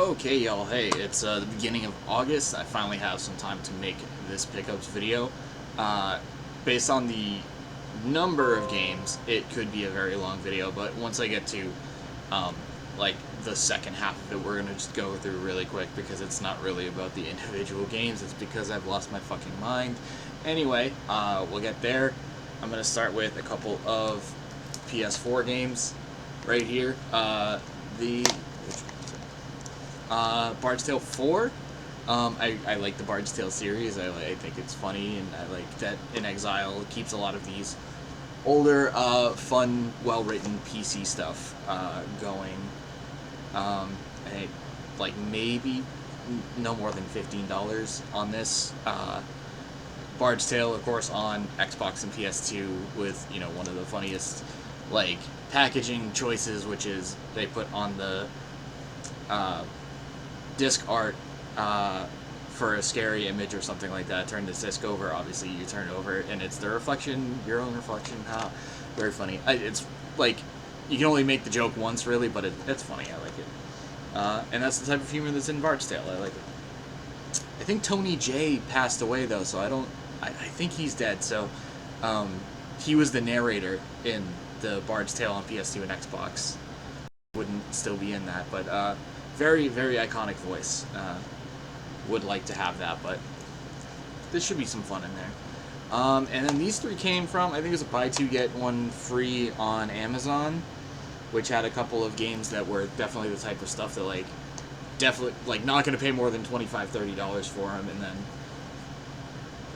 Okay, y'all, hey, it's the beginning of August. I finally have some time to make this pickups video. Based on the number of games, it could be a very long video, but once I get to, like, the second half of it, we're going to just go through really quick, because it's not really about the individual games, it's because I've lost my fucking mind. Anyway, we'll get there. I'm going to start with a couple of PS4 games right here. Bard's Tale 4. I like the Bard's Tale series. I think it's funny, and I like that In Exile keeps a lot of these older, fun, well-written PC stuff going. I think, like, maybe no more than $15 on this. Bard's Tale, of course, on Xbox and PS2 with, you know, one of the funniest, like, packaging choices, which is they put on the disc art for a scary image or something like that. Turn this disc over, obviously you turn it over, and it's the reflection, your own reflection. Very funny. It's like, you can only make the joke once, really, but it's funny. I like it. And that's the type of humor that's in Bard's Tale. I like it. I think Tony J passed away, though, so I think he's dead, so he was the narrator in the Bard's Tale on PS2 and Xbox. Wouldn't still be in that, but very, very iconic voice. Would like to have that, but this should be some fun in there. And then these three came from, I think it was a buy two get one free on Amazon, which had a couple of games that were definitely the type of stuff that, like, definitely, like, not going to pay more than $25, $30 for them, and then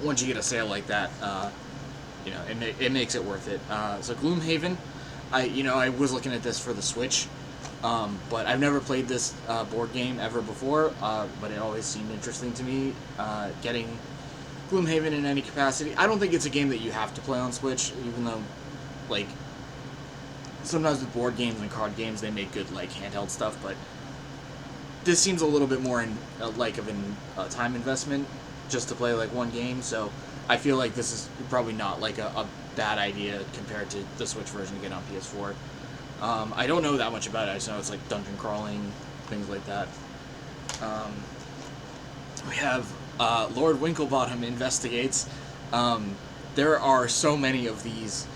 once you get a sale like that, you know, it makes it worth it. So Gloomhaven, I was looking at this for the Switch, but I've never played this board game ever before, but it always seemed interesting to me, getting Gloomhaven in any capacity. I don't think it's a game that you have to play on Switch, even though, like, sometimes with board games and card games, they make good, like, handheld stuff, but this seems a little bit more in, like, of a time investment just to play, like, one game, so I feel like this is probably not, like, a bad idea compared to the Switch version to get on PS4. I don't know that much about it. I just know it's like dungeon crawling, things like that. We have Lord Winklebottom Investigates. There are so many of these,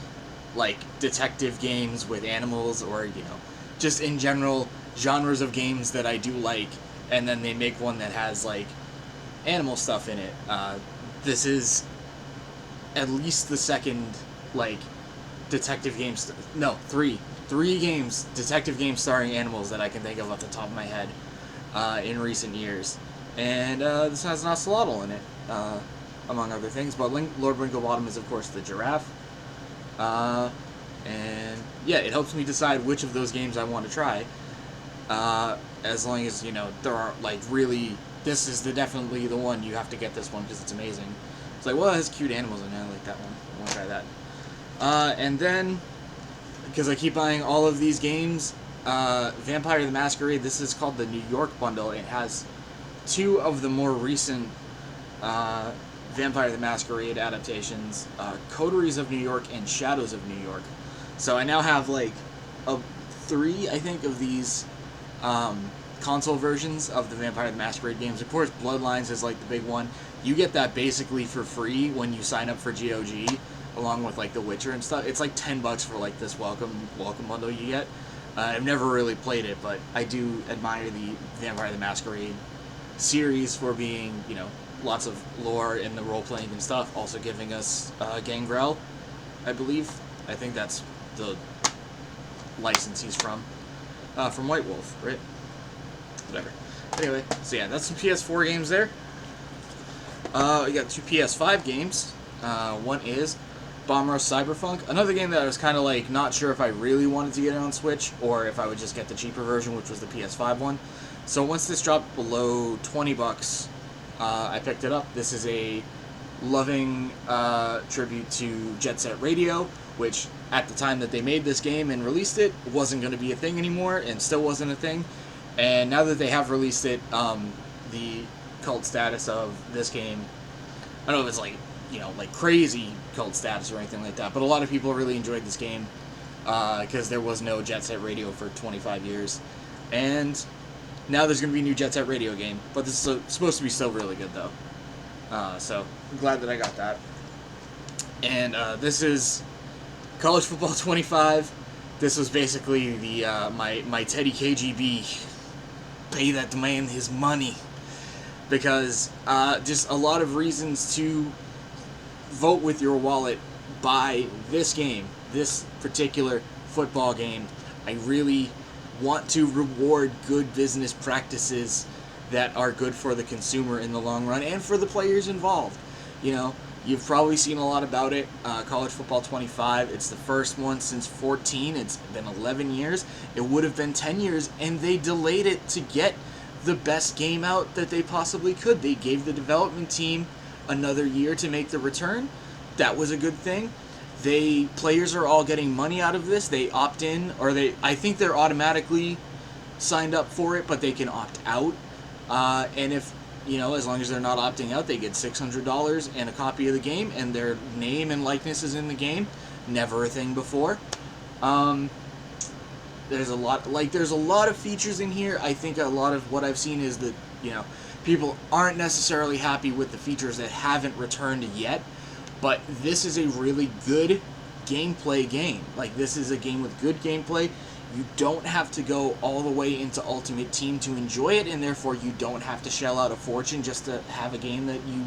like, detective games with animals, or, you know, just in general genres of games that I do like, and then they make one that has, like, animal stuff in it. This is at least the second, like, detective game, three games, detective games starring animals that I can think of off the top of my head in recent years. And this has an ocelotl in it, among other things. But Lord Winklebottom is, of course, the giraffe. And yeah, it helps me decide which of those games I want to try. As long as, you know, there are, like, really, this is definitely the one, you have to get this one because it's amazing. It's like, well, it has cute animals in it, I like that one, I want to try that. And then, because I keep buying all of these games, Vampire the Masquerade, this is called the New York bundle. It has two of the more recent Vampire the Masquerade adaptations, Coteries of New York and Shadows of New York. So I now have, like, three, I think, of these console versions of the Vampire the Masquerade games. Of course, Bloodlines is, like, the big one. You get that basically for free when you sign up for GOG, along with, like, The Witcher and stuff. It's like $10 for, like, this welcome bundle you get. I've never really played it, but I do admire the Vampire the Masquerade series for being, you know, lots of lore in the role-playing and stuff, also giving us Gangrel, I believe. I think that's the license he's from White Wolf, right? Whatever. Anyway, so yeah, that's some PS4 games there. We got two PS5 games. One is Bomber Cyberfunk, another game that I was kind of, like, not sure if I really wanted to get it on Switch or if I would just get the cheaper version, which was the PS5 one. So once this dropped below $20, I picked it up. This is a loving tribute to Jet Set Radio, which at the time that they made this game and released it wasn't going to be a thing anymore, and still wasn't a thing. And now that they have released it, the cult status of this game, I don't know if it's, like, you know, like, crazy cult status or anything like that, but a lot of people really enjoyed this game because there was no Jet Set Radio for 25 years. And Now there's going to be a new Jet Set Radio game, but this is supposed to be still really good, though. So, I'm glad that I got that. And this is College Football 25. This was basically the my Teddy KGB. Pay that man his money. Because just a lot of reasons to vote with your wallet, buy this game, this particular football game. I really want to reward good business practices that are good for the consumer in the long run and for the players involved. You know, you've probably seen a lot about it. College Football 25, it's the first one since 14. It's been 11 years. It would have been 10 years, and they delayed it to get the best game out that they possibly could. They gave the development team another year to make the return. That was a good thing. Players are all getting money out of this. They opt in, or I think they're automatically signed up for it, but they can opt out. And if, you know, as long as they're not opting out, they get $600 and a copy of the game, and their name and likeness is in the game. Never a thing before. There's a lot of features in here. I think a lot of what I've seen is that, you know, people aren't necessarily happy with the features that haven't returned yet, but this is a really good gameplay game. Like, this is a game with good gameplay. You don't have to go all the way into Ultimate Team to enjoy it, and therefore you don't have to shell out a fortune just to have a game that you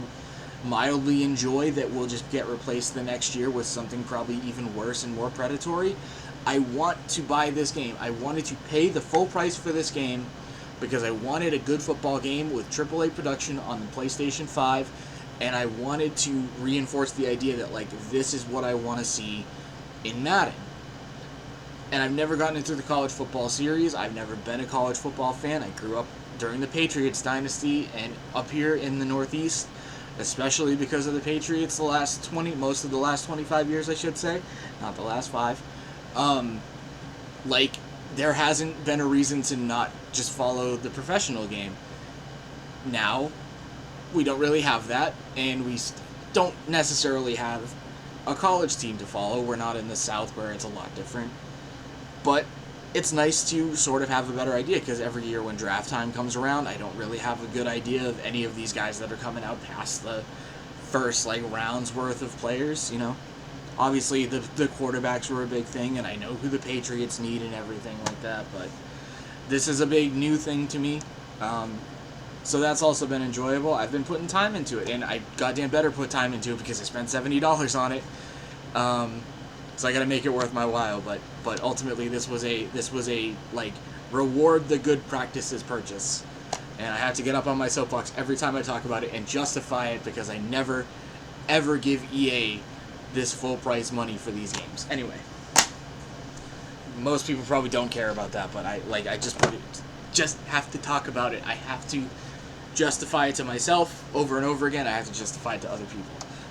mildly enjoy that will just get replaced the next year with something probably even worse and more predatory. I want to buy this game. I wanted to pay the full price for this game because I wanted a good football game with AAA production on the PlayStation 5, and I wanted to reinforce the idea that, like, this is what I want to see in Madden. And I've never gotten into the college football series. I've never been a college football fan. I grew up during the Patriots dynasty and up here in the Northeast, especially because of the Patriots most of the last 25 years, I should say, not the last 5. Like, there hasn't been a reason to not just follow the professional game. Now, we don't really have that, and we don't necessarily have a college team to follow. We're not in the South where it's a lot different. But it's nice to sort of have a better idea, because every year when draft time comes around, I don't really have a good idea of any of these guys that are coming out past the first, like, round's worth of players, you know? Obviously, the quarterbacks were a big thing, and I know who the Patriots need and everything like that, but this is a big new thing to me. So that's also been enjoyable. I've been putting time into it, and I goddamn better put time into it because I spent $70 on it. So I gotta make it worth my while, but ultimately this was a like, reward the good practices purchase. And I have to get up on my soapbox every time I talk about it and justify it, because I never ever give EA this full price money for these games. Anyway, most people probably don't care about that, but I just have to talk about it. I have to justify it to myself over and over again. I have to justify it to other people.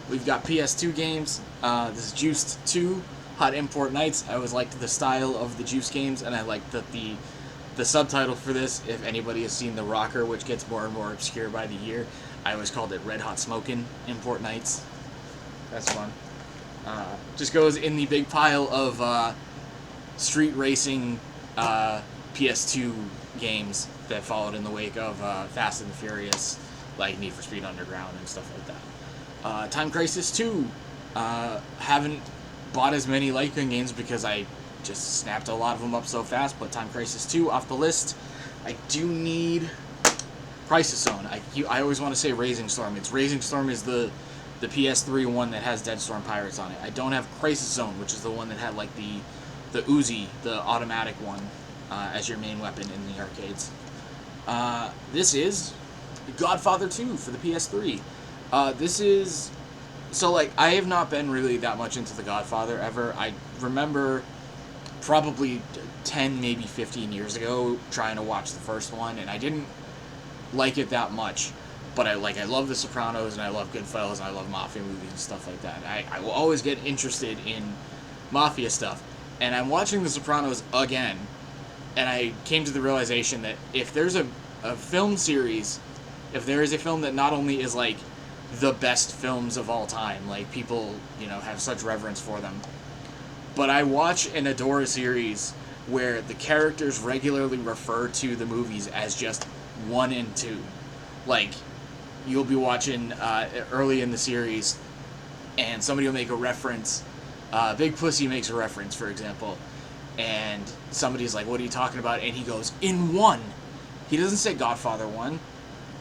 We've got PS2 games. This is Juiced 2, Hot Import Nights. I always liked the style of the Juice games, and I liked that the subtitle for this, if anybody has seen The Rocker, which gets more and more obscure by the year, I always called it Red Hot Smokin' Import Nights. That's fun. Just goes in the big pile of street racing PS2 games that followed in the wake of Fast and the Furious, like Need for Speed Underground and stuff like that. Time Crisis 2. Haven't bought as many light gun games because I just snapped a lot of them up so fast, but Time Crisis 2 off the list. I do need Crisis Zone. I always want to say Raising Storm. Raising Storm is the PS3 one that has Dead Storm Pirates on it. I don't have Crisis Zone, which is the one that had like the Uzi, the automatic one, as your main weapon in the arcades. This is Godfather II for the PS3. This is... So, like, I have not been really that much into The Godfather ever. I remember probably 10, maybe 15 years ago trying to watch the first one, and I didn't like it that much. But I love The Sopranos, and I love Goodfellas, and I love Mafia movies and stuff like that. I will always get interested in Mafia stuff. And I'm watching The Sopranos again, and I came to the realization that if there's a film series, if there is a film that not only is, like, the best films of all time, like, people, you know, have such reverence for them, but I watch and adore a series where the characters regularly refer to the movies as just 1 and 2. Like, you'll be watching early in the series, and somebody will make a reference. Big Pussy makes a reference, for example, and somebody's like, "What are you talking about?" And he goes, "In 1." He doesn't say Godfather 1.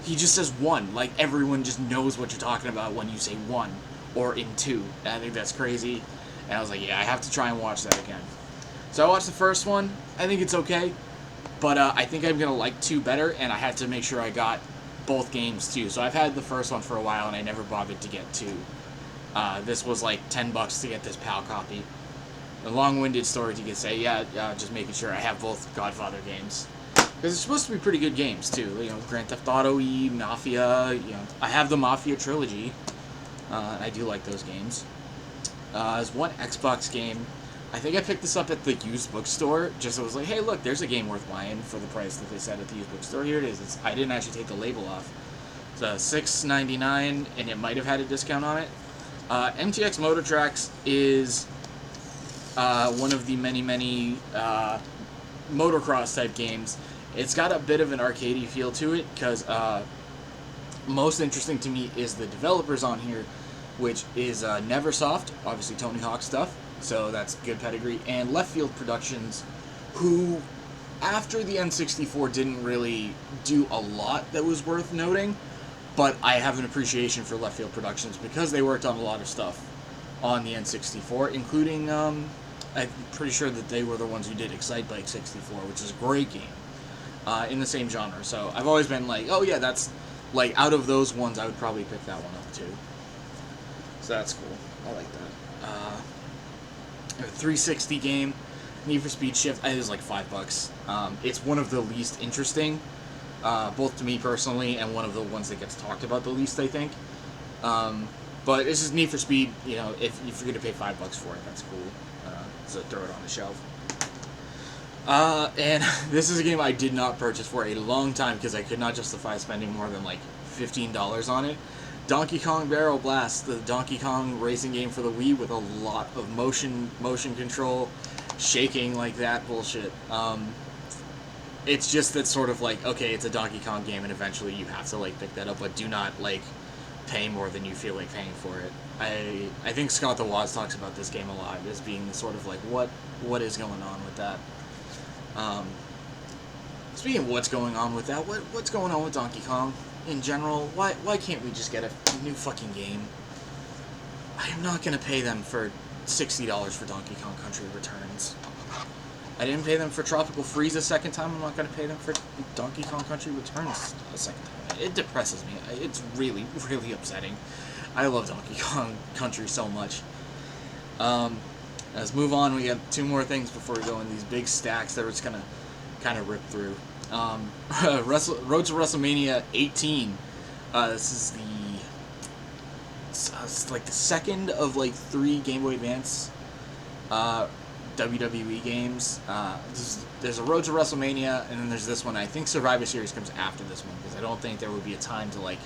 He just says 1. Like, everyone just knows what you're talking about when you say 1 or in 2. And I think that's crazy. And I was like, yeah, I have to try and watch that again. So I watched the first one. I think it's okay. But I think I'm going to like 2 better, and I had to make sure I got both games too. So I've had the first one for a while, and I never bothered to get 2. This was like $10 to get this PAL copy. A long-winded story to say, just making sure I have both Godfather games. Because it's supposed to be pretty good games, too. You know, Grand Theft Auto-y, Mafia, you know. I have the Mafia trilogy, and I do like those games. There's one Xbox game. I think I picked this up at the used bookstore, just so it was like, hey, look, there's a game worth buying for the price that they said at the used bookstore. Here it is. I didn't actually take the label off. It's $6.99, and it might have had a discount on it. MTX Mototrax is one of the many motocross-type games. It's got a bit of an arcadey feel to it, because most interesting to me is the developers on here, which is Neversoft, obviously Tony Hawk stuff, so that's good pedigree, and Left Field Productions, who, after the N64, didn't really do a lot that was worth noting, but I have an appreciation for Left Field Productions because they worked on a lot of stuff on the N64, including, I'm pretty sure that they were the ones who did Excitebike 64, which is a great game. In the same genre, so I've always been like, oh yeah, that's, like, out of those ones, I would probably pick that one up too. So that's cool. I like that. A 360 game, Need for Speed Shift, it is like $5. It's one of the least interesting, both to me personally, and one of the ones that gets talked about the least, I think. But it's just Need for Speed, you know, if you're going to pay $5 for it, that's cool. So throw it on the shelf. And this is a game I did not purchase for a long time because I could not justify spending more than like $15 on it. Donkey Kong Barrel Blast, the Donkey Kong racing game for the Wii with a lot of motion control, shaking, like that bullshit. It's just that sort of like, okay, it's a Donkey Kong game and eventually you have to like pick that up, but do not like pay more than you feel like paying for it. I think Scott the Woz talks about this game a lot as being the sort of like, what is going on with that? Speaking of what's going on with that, what's going on with Donkey Kong in general? Why can't we just get a new fucking game? I am not gonna pay them for $60 for Donkey Kong Country Returns. I didn't pay them for Tropical Freeze a second time. I'm not gonna pay them for Donkey Kong Country Returns a second time. It depresses me. It's really, really upsetting. I love Donkey Kong Country so much. Let's move on. We got 2 more things before we go in these big stacks that we're just gonna kind of rip through. Road to WrestleMania 18. This is it's like the second of like 3 Game Boy Advance WWE games. There's a Road to WrestleMania, and then there's this one. I think Survivor Series comes after this one because I don't think there would be a time to like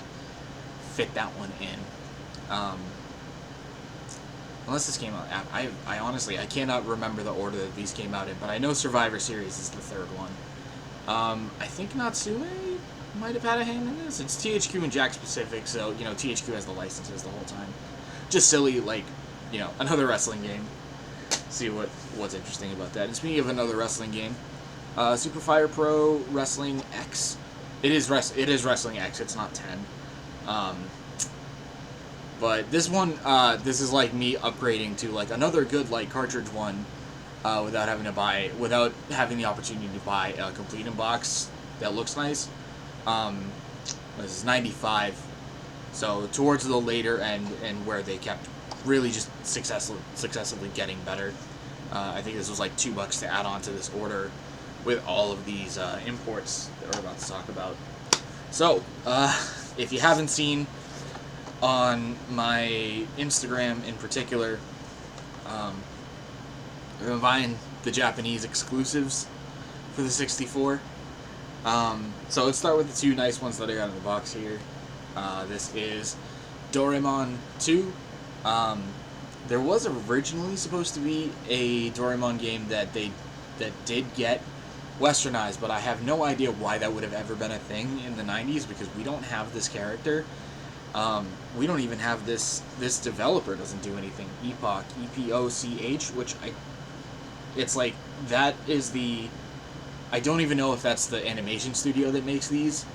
fit that one in. Unless this came out, I honestly, I cannot remember the order that these came out in, but I know Survivor Series is the 3rd one. I think Natsume might have had a hand in this. It's THQ and Jack Pacific, so, you know, THQ has the licenses the whole time. Just silly, like, you know, another wrestling game. See what's interesting about that. And speaking of another wrestling game, Super Fire Pro Wrestling X. It is Wrestling X, it's not 10. But this one, this is like me upgrading to like another good like cartridge one, without having the opportunity to buy a complete in box that looks nice. This is 95, so towards the later end and where they kept really just successively getting better. I think this was like $2 to add on to this order with all of these imports that we're about to talk about. So, if you haven't seen on my Instagram in particular, I've been buying the Japanese exclusives for the 64. So let's start with the 2 nice ones that I got in the box here. This is Doraemon 2. There was originally supposed to be a Doraemon game that they that did get westernized, but I have no idea why that would have ever been a thing in the 90s, because we don't have this character. We don't even have this developer doesn't do anything. Epoch, EPOCH, which it's like, that is the, I don't even know if that's the animation studio that makes these.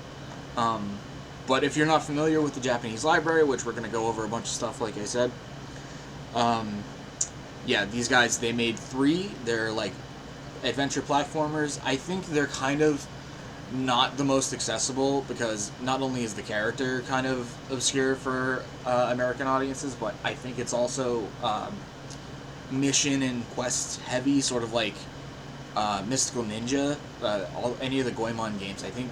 But if you're not familiar with the Japanese library, which we're going to go over a bunch of stuff, like I said, yeah, these guys, they made 3. They're like adventure platformers. I think they're kind of not the most accessible, because not only is the character kind of obscure for American audiences, but I think it's also mission and quest heavy, sort of like Mystical Ninja, any of the Goemon games. I think,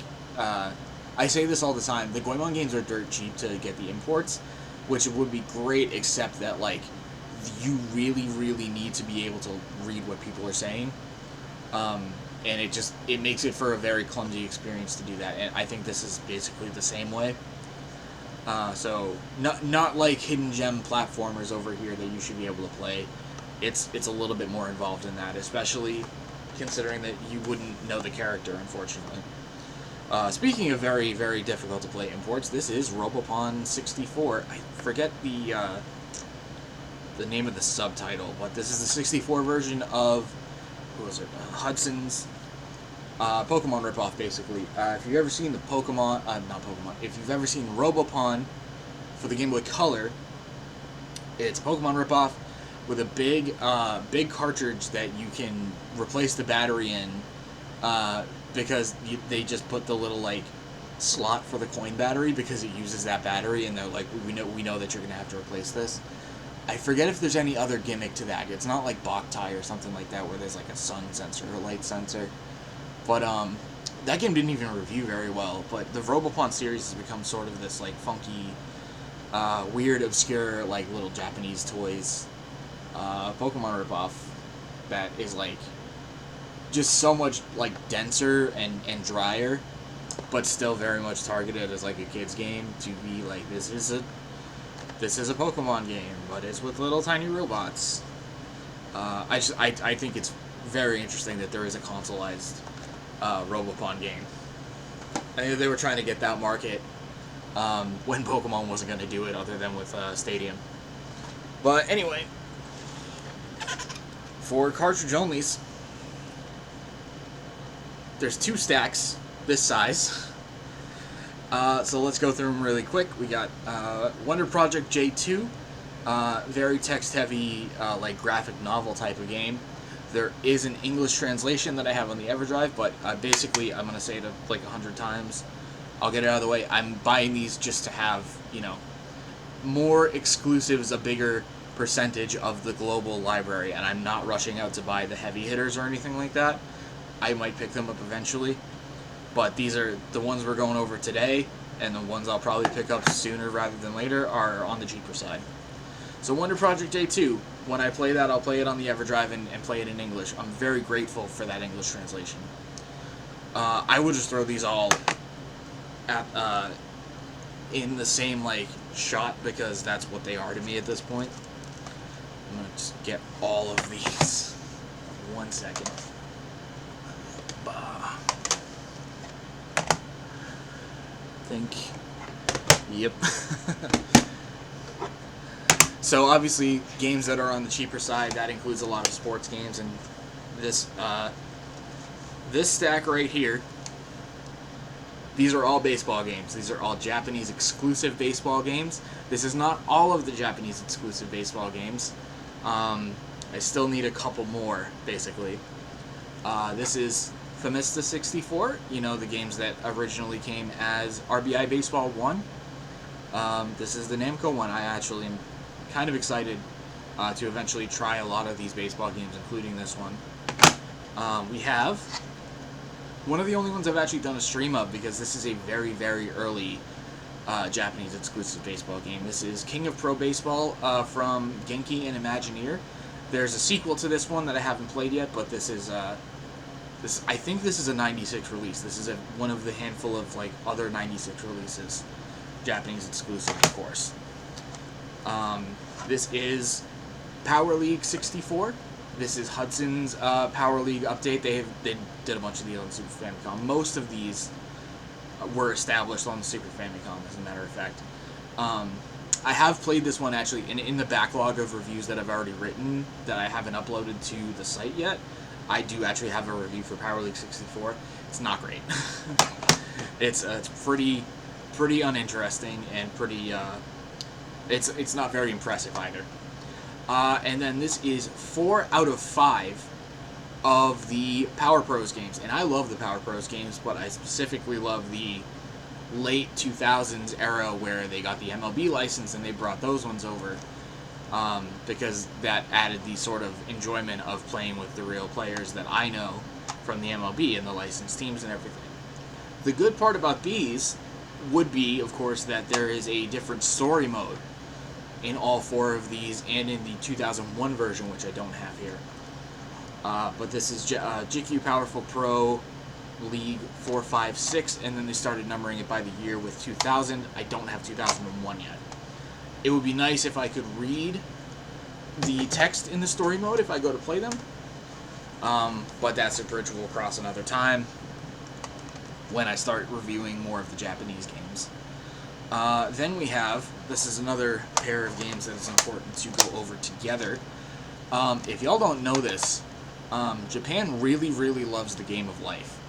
I say this all the time, the Goemon games are dirt cheap to get the imports, which would be great, except that, like, you really, really need to be able to read what people are saying. And it makes it for a very clumsy experience to do that, and I think this is basically the same way. So, not like hidden gem platformers over here that you should be able to play. It's a little bit more involved in that, especially considering that you wouldn't know the character, unfortunately. Speaking of very, very difficult to play imports, this is Robopon 64. I forget the name of the subtitle, but this is the 64 version of, who was it? Hudson's Pokemon ripoff, basically. If you've ever seen the Pokemon, not Pokemon, if you've ever seen Robopon for the Game Boy Color, it's a Pokemon ripoff with a big cartridge that you can replace the battery in, because they just put the little, like, slot for the coin battery, because it uses that battery, and they're like, we know that you're gonna have to replace this. I forget if there's any other gimmick to that. It's not like Boktai or something like that, where there's like a sun sensor or light sensor. But that game didn't even review very well. But the Robopon series has become sort of this like funky, weird, obscure, like little Japanese toys Pokemon ripoff that is like just so much like denser and drier, but still very much targeted as like a kid's game to be like, this is a Pokemon game, but it's with little tiny robots. I think it's very interesting that there is a consoleized Robopon game. I think they were trying to get that market when Pokemon wasn't going to do it, other than with Stadium. But anyway, for cartridge onlys, there's 2 stacks this size. So let's go through them really quick. We got Wonder Project J2, very text-heavy, like graphic novel type of game. There is an English translation that I have on the EverDrive, but basically, I'm going to say it like 100 times. I'll get it out of the way. I'm buying these just to have, you know, more exclusives, a bigger percentage of the global library, and I'm not rushing out to buy the heavy hitters or anything like that. I might pick them up eventually. But these are the ones we're going over today, and the ones I'll probably pick up sooner rather than later are on the cheaper side. So Wonder Project J2, when I play that, I'll play it on the EverDrive and play it in English. I'm very grateful for that English translation. I would just throw these all at, in the same like shot, because that's what they are to me at this point. I'm going to just get all of these. 1 second. Yep. So obviously, games that are on the cheaper side, that includes a lot of sports games, and this stack right here, these are all baseball games. These are all Japanese exclusive baseball games. This is not all of the Japanese exclusive baseball games. I still need a couple more, basically. This is Famista 64, you know, the games that originally came as RBI Baseball 1. This is the Namco one. I actually am kind of excited to eventually try a lot of these baseball games, including this one. We have one of the only ones I've actually done a stream of, because this is a very, very early Japanese exclusive baseball game. This is King of Pro Baseball from Genki and Imagineer. There's a sequel to this one that I haven't played yet, but this is I think this is a 96 release. This is one of the handful of like other 96 releases, Japanese exclusive, of course. This is Power League 64. This is Hudson's Power League update. They did a bunch of these on Super Famicom. Most of these were established on the Super Famicom, as a matter of fact. I have played this one actually in the backlog of reviews that I've already written that I haven't uploaded to the site yet. I do actually have a review for Power League 64. It's not great. It's pretty uninteresting and pretty. It's not very impressive either. And then this is 4 out of 5 of the Power Pros games, and I love the Power Pros games, but I specifically love the late 2000s era where they got the MLB license and they brought those ones over, because that added the sort of enjoyment of playing with the real players that I know from the MLB and the licensed teams and everything. The good part about these would be, of course, that there is a different story mode in all 4 of these and in the 2001 version, which I don't have here. But this is Jikkyou Powerful Pro League 4, 5, 6, and then they started numbering it by the year with 2000. I don't have 2001 yet. It would be nice if I could read the text in the story mode if I go to play them, but that's a bridge we'll cross another time when I start reviewing more of the Japanese games. Then we have, this is another pair of games that is important to go over together. If y'all don't know this, Japan really loves the game of life.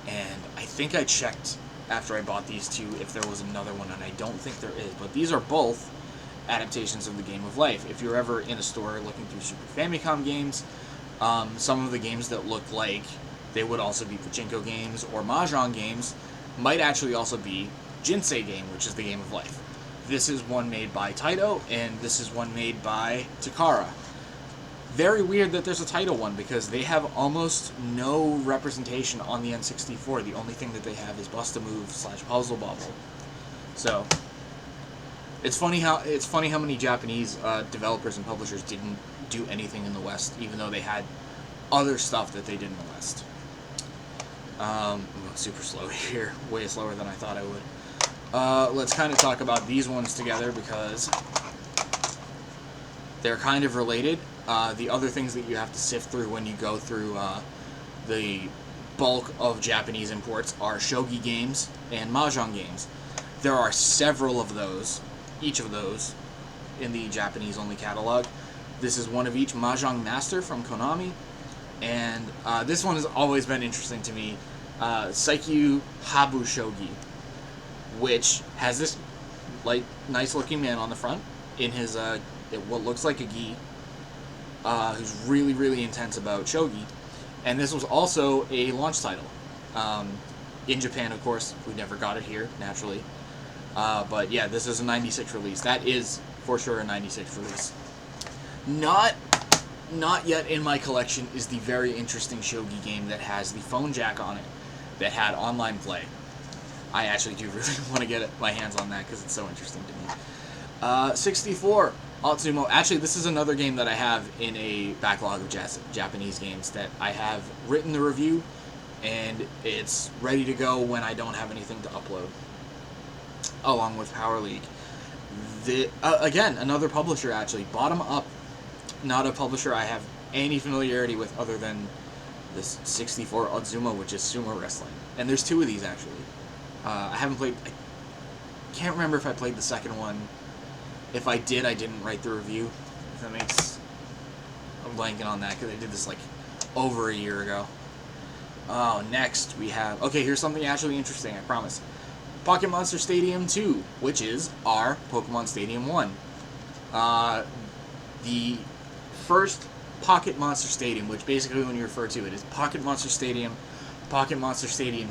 And I think I checked after I bought these two if there was another one, and I don't think there is. But these are both adaptations of the game of life. If you're ever in a store looking through Super Famicom games, some of the games that look like they would also be pachinko games or mahjong games might actually also be Jinsei Game, which is the game of life. This is one made by Taito, and this is one made by Takara. Very weird that there's a Taito one, because they have almost no representation on the N64. The only thing that they have is Bust-A-Move / Puzzle Bubble. So it's funny how many Japanese developers and publishers didn't do anything in the West, even though they had other stuff that they did in the West. I'm going super slow here, way slower than I thought I would. Let's kind of talk about these ones together because they're kind of related. The other things that you have to sift through when you go through the bulk of Japanese imports are shogi games and mahjong games. There are several of those, each of those, in the Japanese-only catalog. This is one of each. Mahjong Master from Konami, and this one has always been interesting to me. Saikyu Habu Shogi, which has this like nice-looking man on the front in his what looks like a gi, who's really intense about shogi, and this was also a launch title. In Japan, of course, we never got it here, naturally. But yeah, this is a 96 release. That is, for sure, a 96 release. Not yet in my collection is the very interesting shogi game that has the phone jack on it, that had online play. I actually do really want to get my hands on that because it's so interesting to me. 64, Atsumo. Actually, this is another game that I have in a backlog of Japanese games that I have written the review, and it's ready to go when I don't have anything to upload, along with Power League. Again, another publisher, actually. Bottom Up, not a publisher I have any familiarity with other than this 64 Atsumo, which is sumo wrestling. And there's 2 of these, actually. I haven't played... I can't remember if I played the second one. If I did, I didn't write the review. If that makes... I'm blanking on that, because I did this, like, over a year ago. Oh, next we have... Okay, here's something actually interesting, I promise. Pocket Monster Stadium 2, which is our Pokemon Stadium 1. The first Pocket Monster Stadium, which basically when you refer to it is Pocket Monster Stadium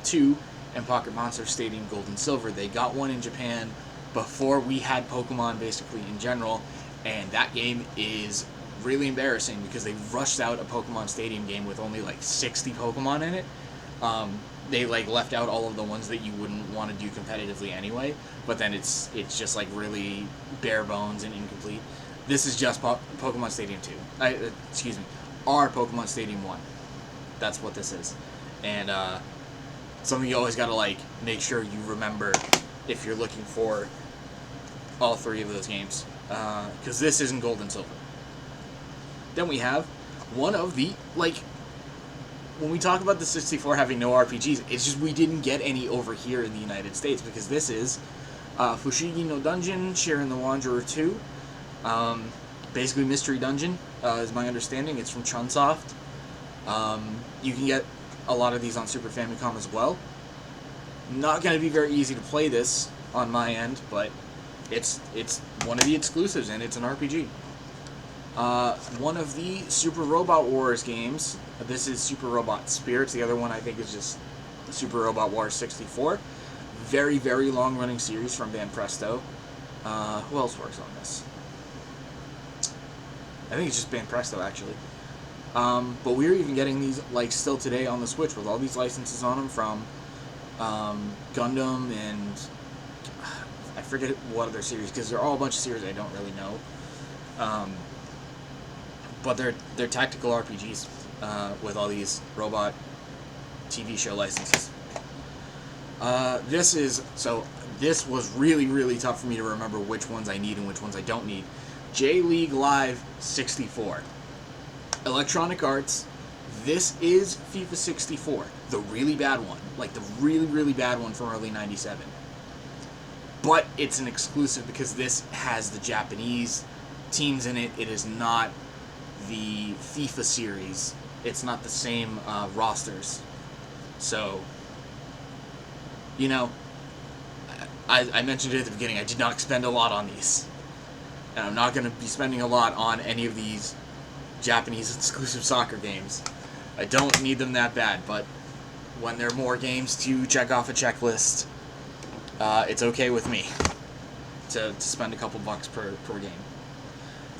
2, and Pocket Monster Stadium Gold and Silver. They got one in Japan before we had Pokemon, basically, in general, and that game is really embarrassing because they rushed out a Pokemon Stadium game with only like 60 Pokemon in it. They like left out all of the ones that you wouldn't want to do competitively anyway, but then it's just like really bare bones and incomplete. This is just Pokemon Stadium 2. Excuse me, our Pokemon Stadium 1. That's what this is. And something you always gotta like make sure you remember if you're looking for all 3 of those games, because this isn't Gold and Silver. Then we have one of the, like, when we talk about the 64 having no RPGs, it's just we didn't get any over here in the United States, because this is Fushigi no Dungeon, Shiren the Wanderer 2. Basically Mystery Dungeon, is my understanding. It's from Chunsoft. You can get a lot of these on Super Famicom as well. Not going to be very easy to play this on my end, but it's one of the exclusives, and it's an RPG. One of the Super Robot Wars games. This is Super Robot Spirits. The other one I think is just Super Robot Wars 64. Very, very long-running series from Banpresto. Who else works on this? I think it's just Banpresto, actually. But we're even getting these, like, still today on the Switch with all these licenses on them from Gundam and I forget what other series, because they're all a bunch of series I don't really know. But they're tactical RPGs with all these robot TV show licenses. This was really, really tough for me to remember which ones I need and which ones I don't need. J-League Live 64. Electronic Arts. This is FIFA 64. The really bad one. Like the really, really bad one from early 97. But it's an exclusive because this has the Japanese teams in it. It is not the FIFA series. It's not the same rosters. So, you know, I mentioned it at the beginning, I did not expend a lot on these. And I'm not going to be spending a lot on any of these Japanese exclusive soccer games. I don't need them that bad, but when there are more games to check off a checklist, it's okay with me to spend a couple bucks per game.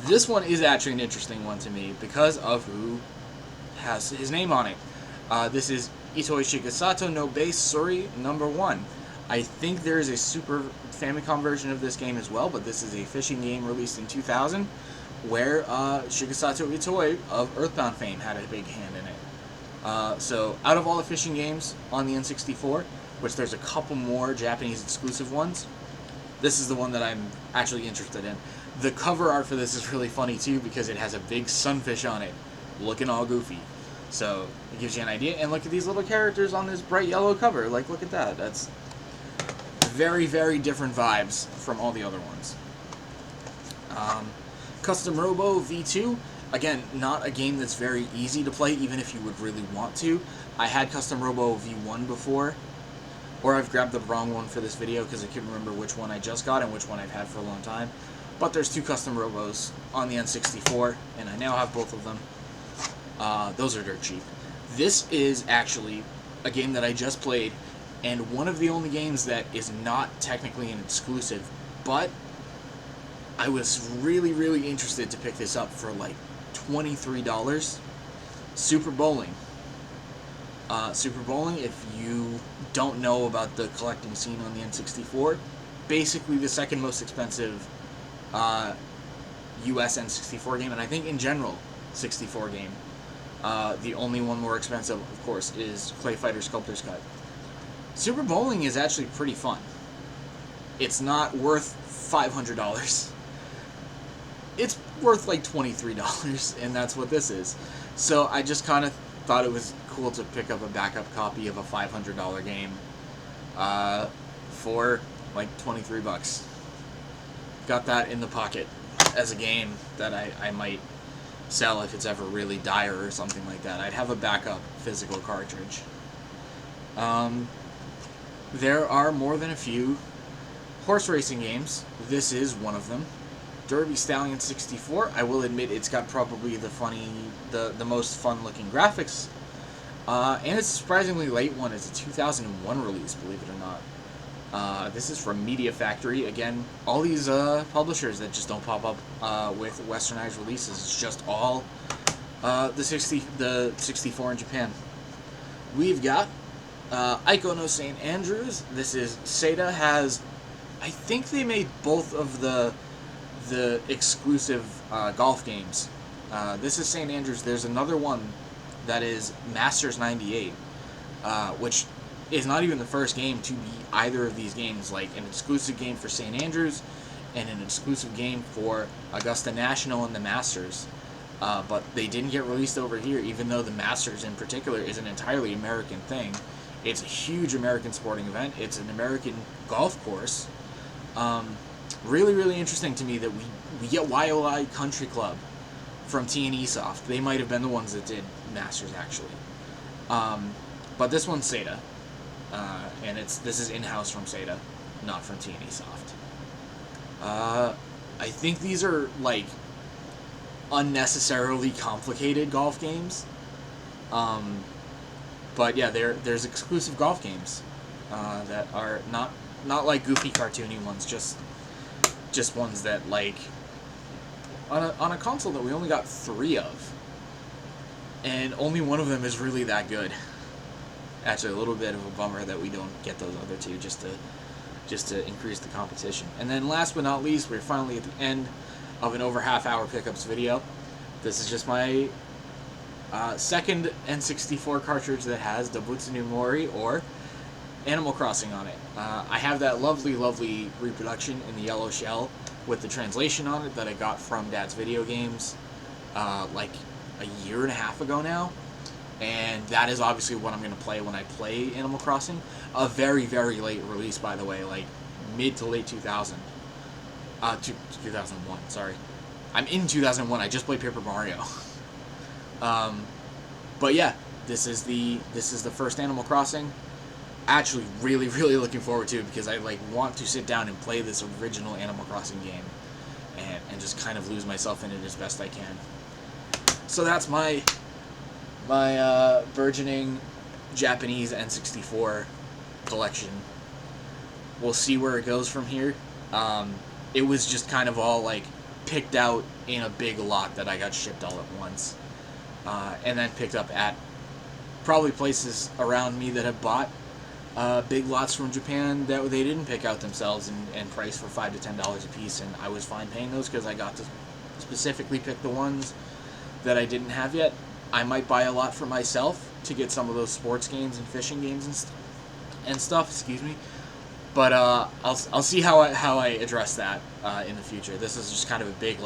This one is actually an interesting one to me because of who has his name on it. This is Itoi Shigesato no Base Suri #1. I think there is a Super Famicom version of this game as well, but this is a fishing game released in 2000 where Shigesato Itoi of Earthbound fame had a big hand in it. So out of all the fishing games on the N64, which there's a couple more Japanese exclusive ones, this is the one that I'm actually interested in. The cover art for this is really funny too because it has a big sunfish on it, looking all goofy. So it gives you an idea. And look at these little characters on this bright yellow cover. Like, look at that. That's very, very different vibes from all the other ones. Custom Robo V2. Again, not a game that's very easy to play, even if you would really want to. I had Custom Robo V1 before, or I've grabbed the wrong one for this video because I couldn't remember which one I just got and which one I've had for a long time. But there's two Custom Robos on the N64, and I now have both of them. Those are dirt cheap. This is actually a game that I just played, and one of the only games that is not technically an exclusive, but I was really, really interested to pick this up for like $23. Super Bowling. Super Bowling, if you don't know about the collecting scene on the N64, basically the second most expensive US N64 game, and I think in general 64 game. The only one more expensive, of course, is Clay Fighter Sculptor's Cut. Super Bowling is actually pretty fun. It's not worth $500. It's worth like $23, and that's what this is. So I just kind of thought it was cool to pick up a backup copy of a $500 game for like 23 bucks. Got that in the pocket as a game that I might sell if it's ever really dire or something like that. I'd have a backup physical cartridge. There are more than a few horse racing games. This is one of them. Derby Stallion 64. I will admit it's got probably the most fun-looking graphics. And it's a surprisingly late one. It's a 2001 release, believe it or not. This is from Media Factory. Again, all these publishers that just don't pop up with westernized releases. It's just all the 64 in Japan. We've got Aiko no St. Andrews. This is Sega has, I think they made both of the exclusive golf games. This is St. Andrews. There's another one that is Masters 98, which is not even the first game to be either of these games, like an exclusive game for St. Andrews and an exclusive game for Augusta National and the Masters. but they didn't get released over here, even though the Masters in particular is an entirely American thing. It's a huge American sporting event. It's an American golf course. Really, really interesting to me that we get YOI Country Club from T&E Soft. They might have been the ones that did Masters, actually. But this one's Sega. And this is in-house from Sega, not from T&E Soft. I think these are, like, unnecessarily complicated golf games. But yeah, there's exclusive golf games that are not like goofy cartoony ones, just ones that, like, on a console that we only got 3 of, and only one of them is really that good. Actually, a little bit of a bummer that we don't get those other 2 just to increase the competition. And then last but not least, we're finally at the end of an over half-hour pickups video. This is just my second N64 cartridge that has Dobutsu no Mori or Animal Crossing on it. I have that lovely, lovely reproduction in the yellow shell with the translation on it that I got from Dad's Video Games like a year and a half ago now. And that is obviously what I'm going to play when I play Animal Crossing. A very, very late release, by the way, like mid to late 2000. 2001, sorry. I'm in 2001, I just played Paper Mario. But yeah, this is the first Animal Crossing. Actually, really, really looking forward to it because I want to sit down and play this original Animal Crossing game and just kind of lose myself in it as best I can. So that's my burgeoning Japanese N64 collection. We'll see where it goes from here. It was just kind of all like picked out in a big lot that I got shipped all at once, and then picked up at probably places around me that have bought big lots from Japan that they didn't pick out themselves and priced for $5 to $10 a piece, and I was fine paying those because I got to specifically pick the ones that I didn't have yet. I might buy a lot for myself to get some of those sports games and fishing games and stuff. Excuse me, but I'll see how I address that in the future. This is just kind of a big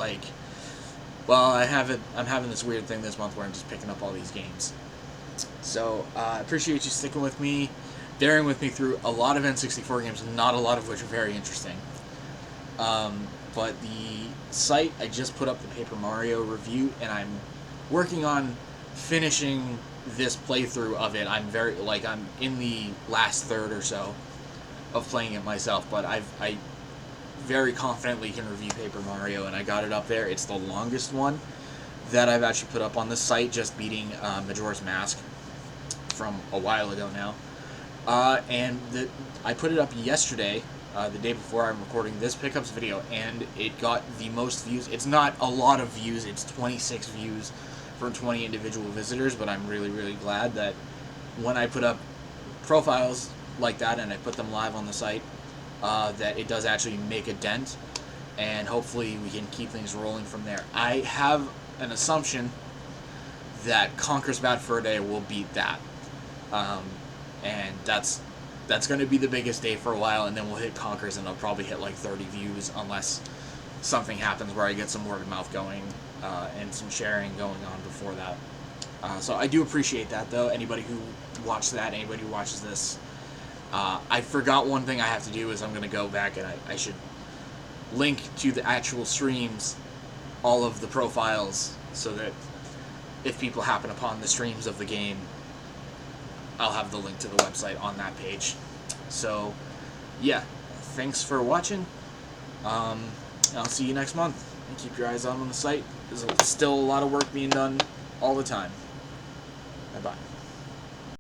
well, I'm having this weird thing this month where I'm just picking up all these games. So I appreciate you sticking with me, bearing with me through a lot of N64 games, not a lot of which are very interesting. But the site, I just put up the Paper Mario review, and I'm working on finishing this playthrough of it. I'm in the last third or so of playing it myself, but I very confidently can review Paper Mario, and I got it up there. It's the longest one that I've actually put up on this site, just beating Majora's Mask from a while ago now. And I put it up yesterday, the day before I'm recording this pickups video, and it got the most views. It's not a lot of views, it's 26 views from 20 individual visitors, but I'm really, really glad that when I put up profiles like that and I put them live on the site, that it does actually make a dent, and hopefully we can keep things rolling from there. I have an assumption that Conker's Bad Fur Day will beat that, and that's going to be the biggest day for a while, and then we'll hit Conker's, and I'll probably hit like 30 views unless something happens where I get some word of mouth going and some sharing going on before that. So I do appreciate that, though. Anybody who watched that, anybody who watches this, I forgot one thing I have to do is I'm going to go back and I should link to the actual streams, all of the profiles, so that if people happen upon the streams of the game, I'll have the link to the website on that page. So, yeah, thanks for watching. I'll see you next month. And keep your eyes on the site. There's still a lot of work being done all the time. Bye-bye.